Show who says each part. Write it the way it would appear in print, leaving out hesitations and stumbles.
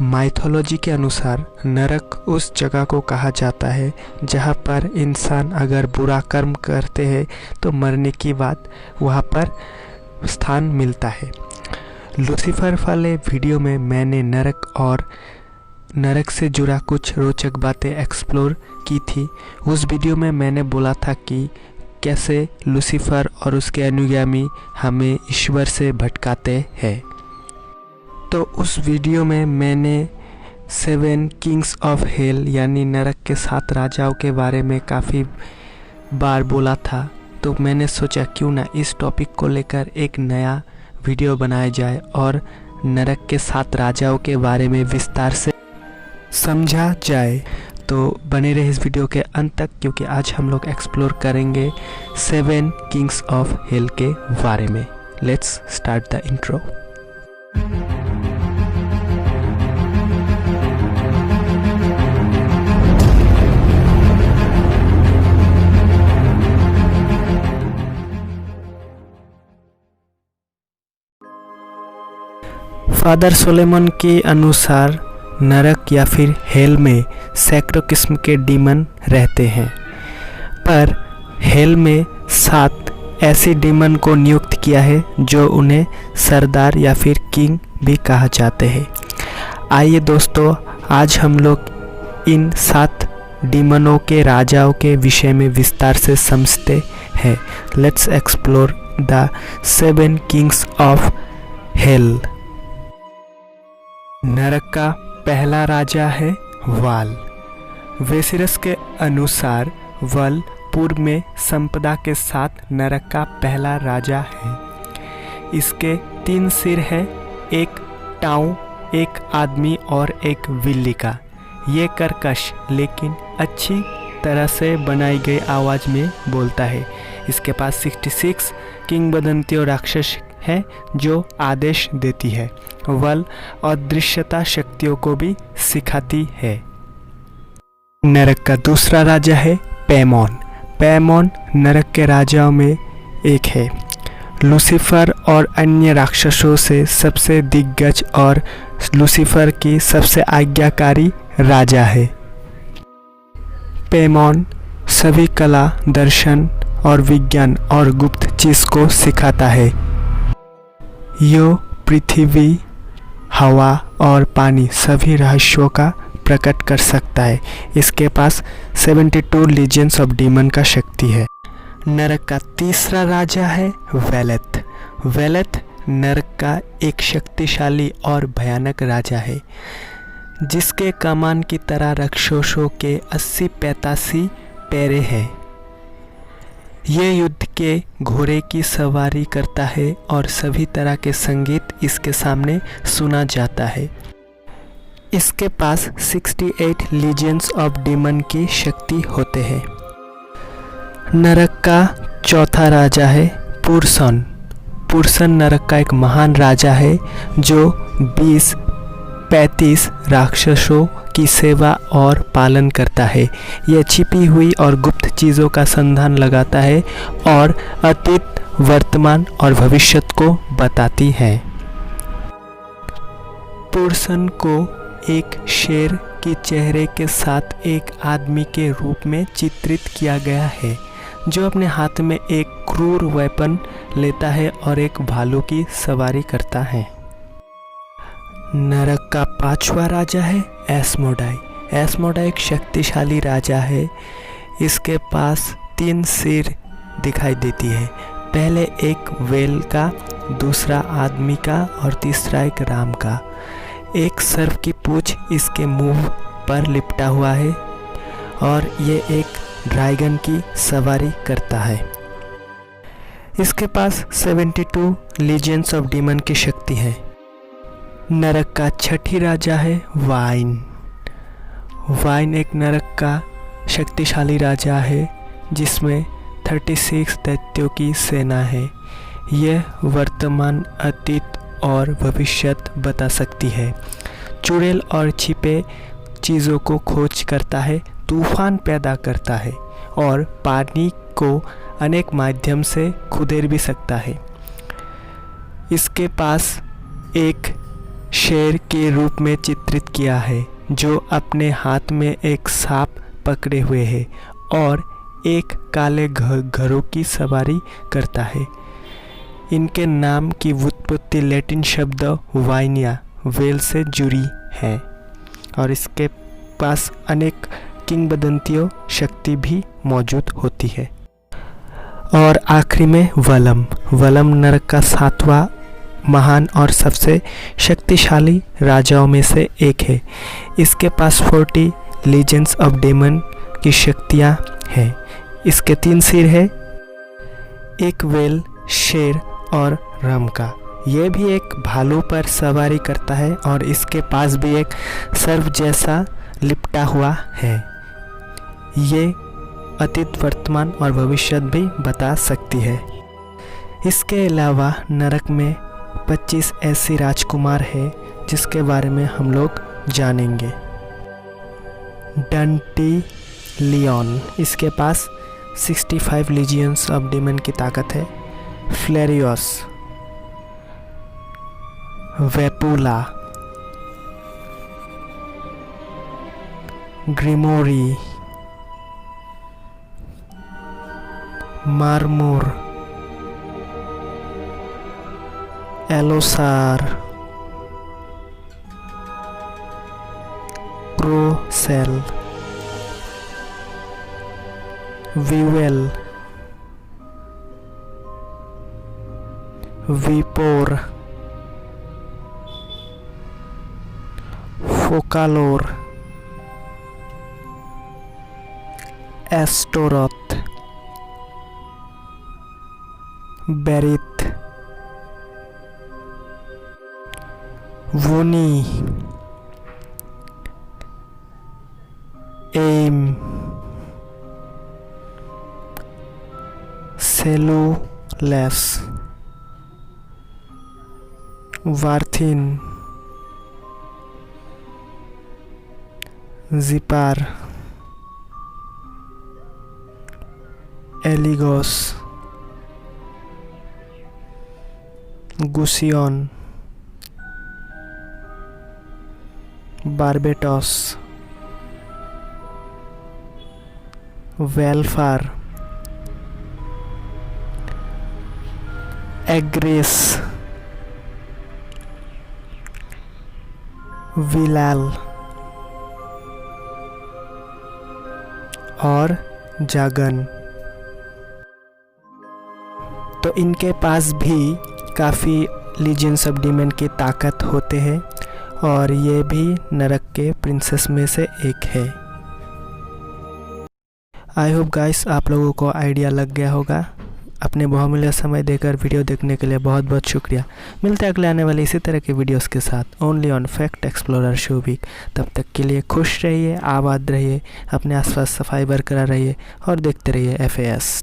Speaker 1: Mythology के अनुसार नरक उस जगह को कहा जाता है जहाँ पर इंसान अगर बुरा कर्म करते हैं तो मरने के बाद वहाँ पर स्थान मिलता है। लूसीफर वाले वीडियो में मैंने नरक और नरक से जुड़ा कुछ रोचक बातें एक्सप्लोर की थी। उस वीडियो में मैंने बोला था कि कैसे लूसीफर और उसके अनुगामी हमें ईश्वर से भटकाते हैं। तो उस वीडियो में मैंने 7 किंग्स ऑफ हेल यानी नरक के 7 राजाओं के बारे में काफ़ी बार बोला था। तो मैंने सोचा क्यों ना इस टॉपिक को लेकर एक नया वीडियो बनाया जाए और नरक के 7 राजाओं के बारे में विस्तार से समझा जाए। तो बने रहे इस वीडियो के अंत तक, क्योंकि आज हम लोग एक्सप्लोर करेंगे 7 किंग्स ऑफ हेल के बारे में। Let's start the intro. Father Solomon के अनुसार नरक या फिर हेल में सैकड़ों किस्म के डीमन रहते हैं, पर हेल में 7 ऐसे डीमन को नियुक्त किया है जो उन्हें सरदार या फिर किंग भी कहा जाते हैं। आइए दोस्तों, आज हम लोग इन 7 डीमनों के राजाओं के विषय में विस्तार से समझते हैं। Let's explore the 7 Kings of hell. नरक का पहला राजा है वाल। वेसिरस के अनुसार वल पूर्व में संपदा के साथ नरक का पहला राजा है। इसके 3 सिर हैं, एक टाऊ, एक आदमी और एक बिल्ली का। ये कर्कश लेकिन अच्छी तरह से बनाई गई आवाज़ में बोलता है। इसके पास 66 किंवदंतियों राक्षस है जो आदेश देती है। वल अदृश्यता शक्तियों को भी सिखाती है। नरक का दूसरा राजा है पैमोन। पैमोन नरक के राजाओं में एक है। लूसीफर और अन्य राक्षसों से सबसे दिग्गज और लूसीफर की सबसे आज्ञाकारी राजा है। पैमोन सभी कला, दर्शन और विज्ञान और गुप्त चीज को सिखाता है। यो पृथ्वी, हवा और पानी सभी रहस्यों का प्रकट कर सकता है। इसके पास 72 लीजियंस ऑफ डीमन का शक्ति है। नरक का तीसरा राजा है वेलेथ। वेलेथ नरक का एक शक्तिशाली और भयानक राजा है, जिसके कमान की तरह राक्षसों के 80-85 पैरे हैं। ये युद्ध के घोड़े की सवारी करता है और सभी तरह के संगीत इसके सामने सुना जाता है। इसके पास 68 लीजियंस ऑफ डीमन की शक्ति होते हैं। नरक का चौथा राजा है पुरसन। पुरसन नरक का एक महान राजा है जो 20-35 राक्षसों की सेवा और पालन करता है। यह छिपी हुई और गुप्त चीज़ों का संधान लगाता है और अतीत, वर्तमान और भविष्य को बताती है। पुरसन को एक शेर के चेहरे के साथ एक आदमी के रूप में चित्रित किया गया है, जो अपने हाथ में एक क्रूर वेपन लेता है और एक भालू की सवारी करता है। नरक का 5वां राजा है एस्मोडाई। एस्मोडाई एक शक्तिशाली राजा है। इसके पास 3 सिर दिखाई देती है। पहले एक वेल का, दूसरा आदमी का और तीसरा एक राम का। एक सर्प की पूंछ इसके मुंह पर लिपटा हुआ है और ये एक ड्रैगन की सवारी करता है। इसके पास 72 लीजियंस ऑफ डीमन की शक्ति है। नरक का 6ठी राजा है वाइन। वाइन एक नरक का शक्तिशाली राजा है जिसमें 36 दैत्यों की सेना है। यह वर्तमान, अतीत और भविष्य बता सकती है। चुड़ैल और छिपे चीज़ों को खोज करता है, तूफान पैदा करता है और पानी को अनेक माध्यम से खुदेर भी सकता है। इसके पास एक शेर के रूप में चित्रित किया है, जो अपने हाथ में एक सांप पकड़े हुए है और एक काले घरों की सवारी करता है। इनके नाम की व्युत्पत्ति लैटिन शब्द वाइनिया वेल से जुड़ी है और इसके पास अनेक किंवदंतियों शक्ति भी मौजूद होती है। और आखिरी में वलम नरक का 7वां महान और सबसे शक्तिशाली राजाओं में से एक है। इसके पास 40 लीजेंड्स ऑफ डेमन की शक्तियाँ हैं। इसके 3 सिर है, एक वेल, शेर और रम का। यह भी एक भालू पर सवारी करता है और इसके पास भी एक सर्प जैसा लिपटा हुआ है। ये अतीत, वर्तमान और भविष्य भी बता सकती है। इसके अलावा नरक में 25 ऐसी राजकुमार है जिसके बारे में हम लोग जानेंगे। डंटी लियोन, इसके पास 65 लीजियंस ऑफ डेमन की ताकत है। फ्लेरियोस, वेपुला, ग्रिमोरी, मार्मोर, एलोसार, प्रोसेल, विवेल, विपोर, फोकालोर, एस्टोरथ, बेरिथ, वोनी, एम, सेलुलेस, वार्थिन, जिपार, एलिगोस, गुसियन, बारबेटोस, वेल्फार, एग्रेस, विलाल और जागन। तो इनके पास भी काफ़ी लीजेंड्स ऑफ डेमन की ताकत होते हैं और ये भी नरक के प्रिंसेस में से एक है। आई होप गाइस आप लोगों को आइडिया लग गया होगा। अपने बहुमूल्य समय देकर वीडियो देखने के लिए बहुत बहुत शुक्रिया। मिलते हैं अगले आने वाले इसी तरह के वीडियोस के साथ only on Fact Explorer show week. तब तक के लिए खुश रहिए, आबाद रहिए, अपने आसपास सफाई बरकरार रहिए और देखते रहिए FAS।